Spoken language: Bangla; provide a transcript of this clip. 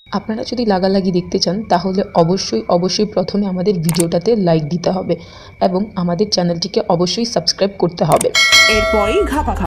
আপনারা যদি লাগালাগি দেখতে চান তাহলে অবশ্যই প্রথমে আমাদের ভিডিওটাতে লাইক দিতে হবে এবং আমাদের চ্যানেলটিকে অবশ্যই সাবস্ক্রাইব করতে হবে। এরপরই ঘাপা